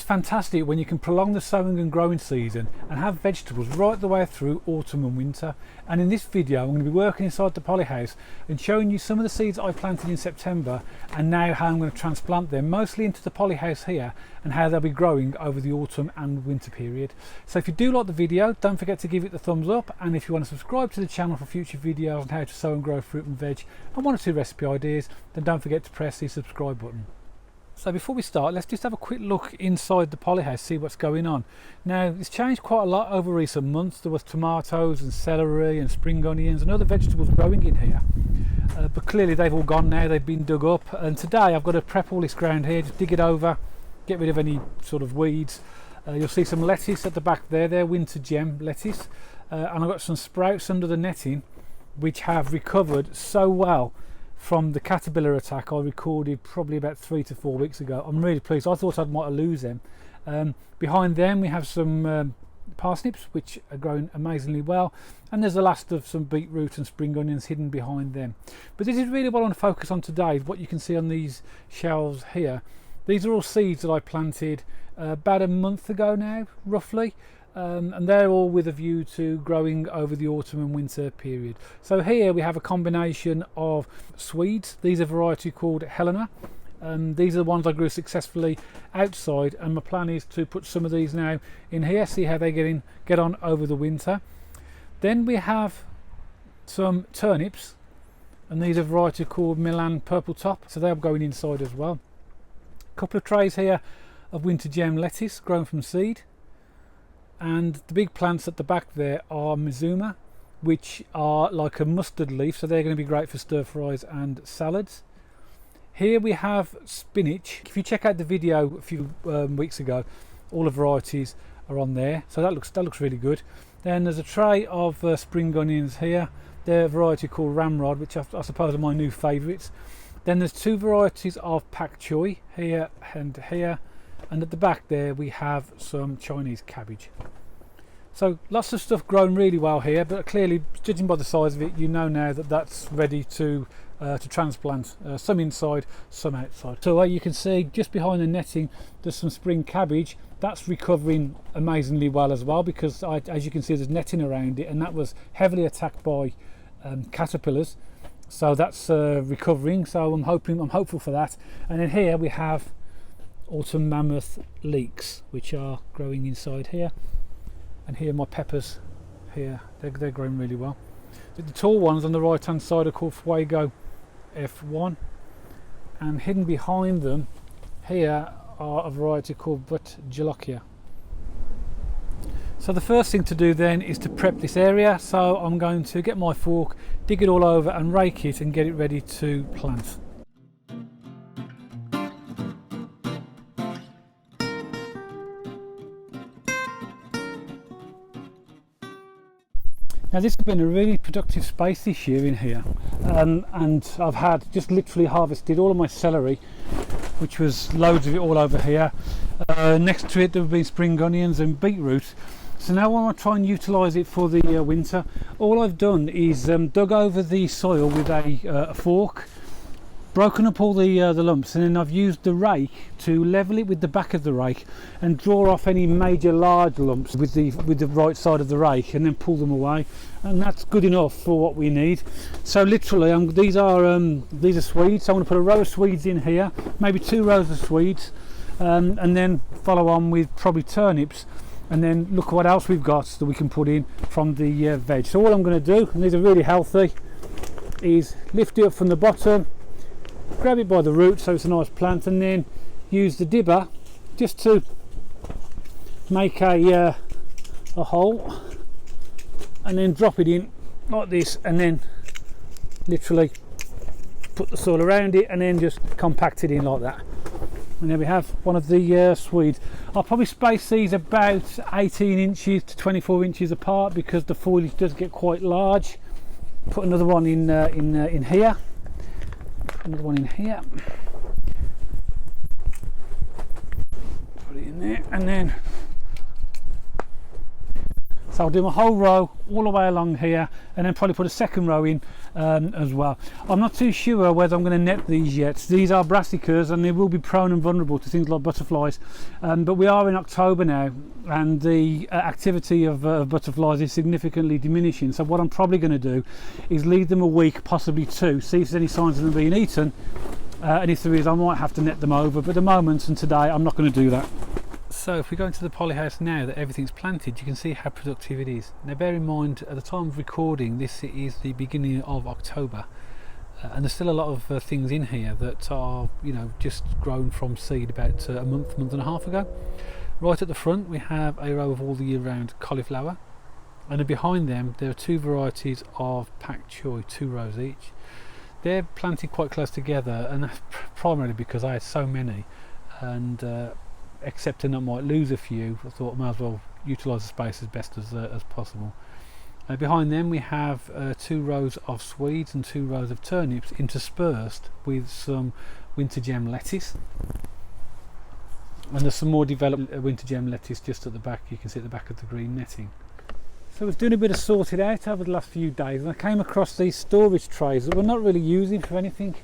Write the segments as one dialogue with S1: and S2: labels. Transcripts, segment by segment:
S1: fantastic when you can prolong the sowing and growing season and have vegetables right the way through autumn and winter. And in this video I'm going to be working inside the polyhouse and showing you some of the seeds I planted in September and now how I'm going to transplant them mostly into the polyhouse here and how they'll be growing over the autumn and winter period. So if you do like the video, don't forget to give it the thumbs up, and if you want to subscribe to the channel for future videos on how to sow and grow fruit and veg and 1 or 2 recipe ideas, then don't forget to press the subscribe button. So before we start, let's just have a quick look inside the polyhouse, see what's going on. Now it's changed quite a lot over recent months. There was tomatoes and celery and spring onions and other vegetables growing in here, but clearly they've all gone now, they've been dug up, and today I've got to prep all this ground here, just dig it over, get rid of any sort of weeds. You'll see some lettuce at the back there, they're winter gem lettuce, and I've got some sprouts under the netting which have recovered so well from the caterpillar attack I recorded probably about 3 to 4 weeks ago. I'm really pleased. I thought I might lose them. Behind them we have some parsnips which are growing amazingly well, and there's the last of some beetroot and spring onions hidden behind them. But this is really what I want to focus on today, what you can see on these shelves here. These are all seeds that I planted about a month ago now, roughly. And they're all with a view to growing over the autumn and winter period. So here we have a combination of Swedes. These are a variety called Helena. These are the ones I grew successfully outside, and my plan is to put some of these now in here, see how they get on over the winter. Then we have some turnips, and these are a variety called Milan Purple Top, so they're going inside as well. A couple of trays here of winter gem lettuce grown from seed. And the big plants at the back there are Mizuma, which are like a mustard leaf, so they're going to be great for stir fries and salads. Here we have spinach. If you check out the video a few weeks ago, all the varieties are on there, so that looks really good. Then there's a tray of spring onions here. They're a variety called Ramrod, which I suppose are my new favourites. Then there's 2 varieties of pak choi here and here. And at the back there we have some Chinese cabbage. So lots of stuff grown really well here, but clearly, judging by the size of it, you know now that that's ready to transplant. Some inside, some outside. So you can see just behind the netting there's some spring cabbage. That's recovering amazingly well as well, because as you can see there's netting around it, and that was heavily attacked by caterpillars. So that's recovering, so I'm hopeful for that. And then here we have autumn mammoth leeks, which are growing inside here, and here my peppers here, they're growing really well. The tall ones on the right hand side are called Fuego F1, and hidden behind them here are a variety called But Jolokia. So the first thing to do then is to prep this area, so I'm going to get my fork, dig it all over and rake it and get it ready to plant. Now this has been a really productive space this year in here, and I've had just literally harvested all of my celery, which was loads of it all over here. Next to it there have been spring onions and beetroot. So now I want to try and utilise it for the winter. All I've done is dug over the soil with a fork, broken up all the lumps, and then I've used the rake to level it with the back of the rake and draw off any major large lumps with the right side of the rake, and then pull them away, and that's good enough for what we need. So literally these are Swedes, so I'm going to put a row of Swedes in here, maybe 2 rows of Swedes, and then follow on with probably turnips, and then look what else we've got that we can put in from the veg. So all I'm going to do, and these are really healthy, is lift it up from the bottom, grab it by the root so it's a nice plant, and then use the dibber just to make a hole, and then drop it in like this, and then literally put the soil around it and then just compact it in like that. And there we have one of the Swedes. I'll probably space these about 18 inches to 24 inches apart because the foliage does get quite large. Put another one in here. Another one in here, put it in there, and then So I'll do my whole row all the way along here, and then probably put a second row in as well. I'm not too sure whether I'm going to net these yet. These are brassicas and they will be prone and vulnerable to things like butterflies, but we are in October now, and the activity of butterflies is significantly diminishing. So what I'm probably going to do is leave them a week, possibly two, see if there's any signs of them being eaten, and if there is, I might have to net them over, but at the moment and today I'm not going to do that. So if we go into the polyhouse now that everything's planted, you can see how productive it is. Now bear in mind, at the time of recording this, it is the beginning of October, and there's still a lot of things in here that are, you know, just grown from seed about a month and a half ago. Right at the front we have a row of all the year round cauliflower, and then behind them there are two varieties of pak choy, 2 rows each. They're planted quite close together, and that's primarily because I had so many, and accepting I might lose a few, I thought I might as well utilise the space as best as possible. Behind them we have 2 rows of Swedes and 2 rows of turnips, interspersed with some winter gem lettuce. And there's some more developed winter gem lettuce just at the back. You can see at the back of the green netting. So I was doing a bit of sorting out over the last few days, and I came across these storage trays that we're not really using for anything.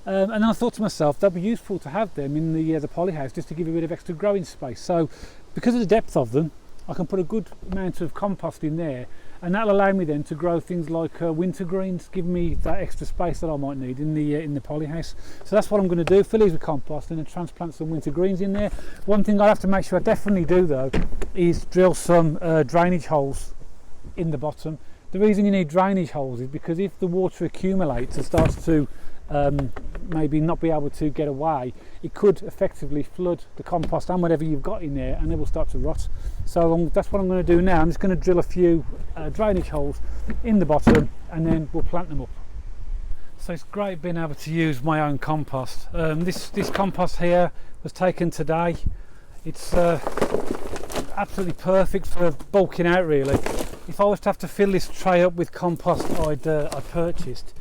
S1: And then I thought to myself, that'd be useful to have them in the polyhouse, just to give a bit of extra growing space. So because of the depth of them, I can put a good amount of compost in there, and that'll allow me then to grow things like winter greens, giving me that extra space that I might need in the polyhouse. So that's what I'm going to do, fill these with compost and then transplant some winter greens in there. One thing I have to make sure I definitely do though is drill some drainage holes in the bottom. The reason you need drainage holes is because if the water accumulates and starts to maybe not be able to get away, it could effectively flood the compost and whatever you've got in there, and it will start to rot. So that's what I'm going to do now. I'm just going to drill a few drainage holes in the bottom, and then we'll plant them up. So it's great being able to use my own compost. This compost here was taken today. It's absolutely perfect for bulking out really. If I was to have to fill this tray up with compost I purchased,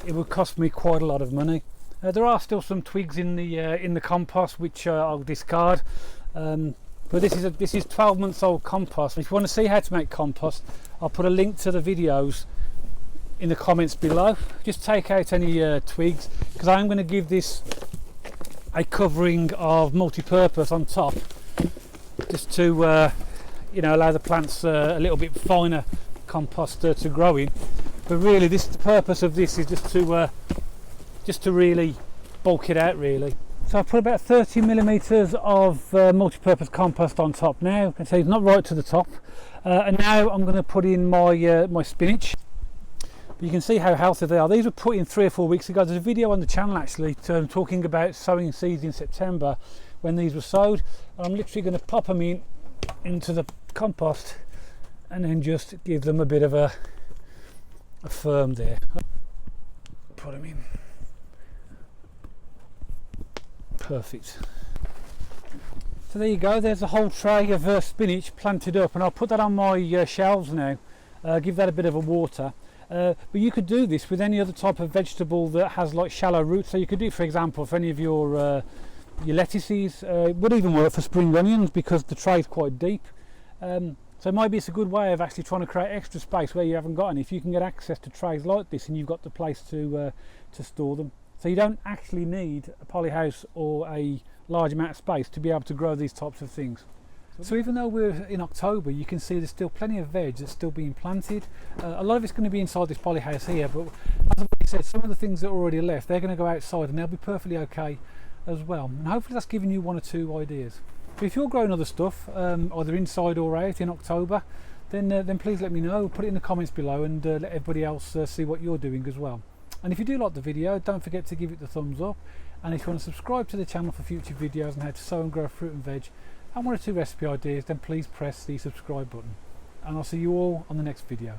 S1: it would cost me quite a lot of money. There are still some twigs in the compost which I'll discard, but this is 12 months old compost. If you want to see how to make compost, I'll put a link to the videos in the comments below. Just take out any twigs, because I'm going to give this a covering of multi-purpose on top, just to you know, allow the plants a little bit finer compost to grow in. But really, the purpose of this is just to really bulk it out really. So I put about 30 millimeters of multi-purpose compost on top now, and so it's not right to the top. And now I'm going to put in my spinach. But you can see how healthy they are. These were put in 3 or 4 weeks ago. There's a video on the channel actually talking about sowing seeds in September when these were sowed. And I'm literally going to pop them into the compost and then just give them a bit of a firm there. Put them in. Perfect. So there you go, there's a whole tray of spinach planted up, and I'll put that on my shelves now, give that a bit of a water. But you could do this with any other type of vegetable that has like shallow roots. So you could do, for example, for any of your lettuces. It would even work for spring onions because the tray is quite deep. So maybe it's a good way of actually trying to create extra space where you haven't got any. If you can get access to trays like this and you've got the place to store them. So you don't actually need a polyhouse or a large amount of space to be able to grow these types of things. So even though we're in October, you can see there's still plenty of veg that's still being planted. A lot of it's going to be inside this polyhouse here, but as I've already said, some of the things that are already left, they're going to go outside and they'll be perfectly okay as well. And hopefully that's given you 1 or 2 ideas. But if you're growing other stuff, either inside or out in October, then please let me know. Put it in the comments below, and let everybody else see what you're doing as well. And if you do like the video, don't forget to give it the thumbs up. And if you want to subscribe to the channel for future videos on how to sow and grow fruit and veg, and 1 or 2 recipe ideas, then please press the subscribe button. And I'll see you all on the next video.